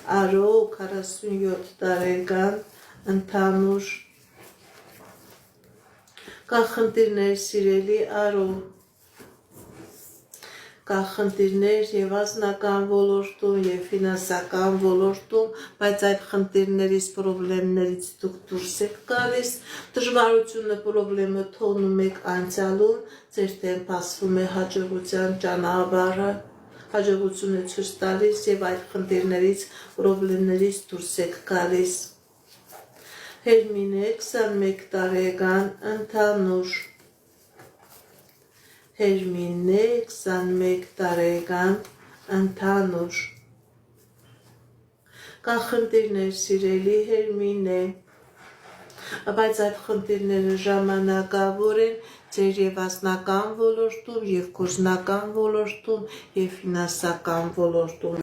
Արո 47 տարեկան ընդհանուր կան խնդիրներ սիրելի Արո կան խնդիրներ եւ անձնական ոլորտում եւ ֆինանսական ոլորտում, բայց այդ խնդիրներից, խնդիրներից դուք դուրս եք գալիս, դժվարությունը, խնդիրը թողնում եք անցյալում, ձեր դեմ բացվում է հաջողության ճանապարհը, հաջողություն է ցույց տալիս եւ այդ խնդիրներից, խնդիրներից դուրս եք գալիս։ Հերմինե 21 տարեկան ընդհանուր Հերմինե 21 տարեկան ընդհանուր կան խնդիրներ սիրելի Հերմինե, բայց այդ խնդիրները ժամանակավոր են ձեր եւ անձնական ոլորտում, եւ գործնական ոլորտում, եւ ֆինանսական ոլորտում։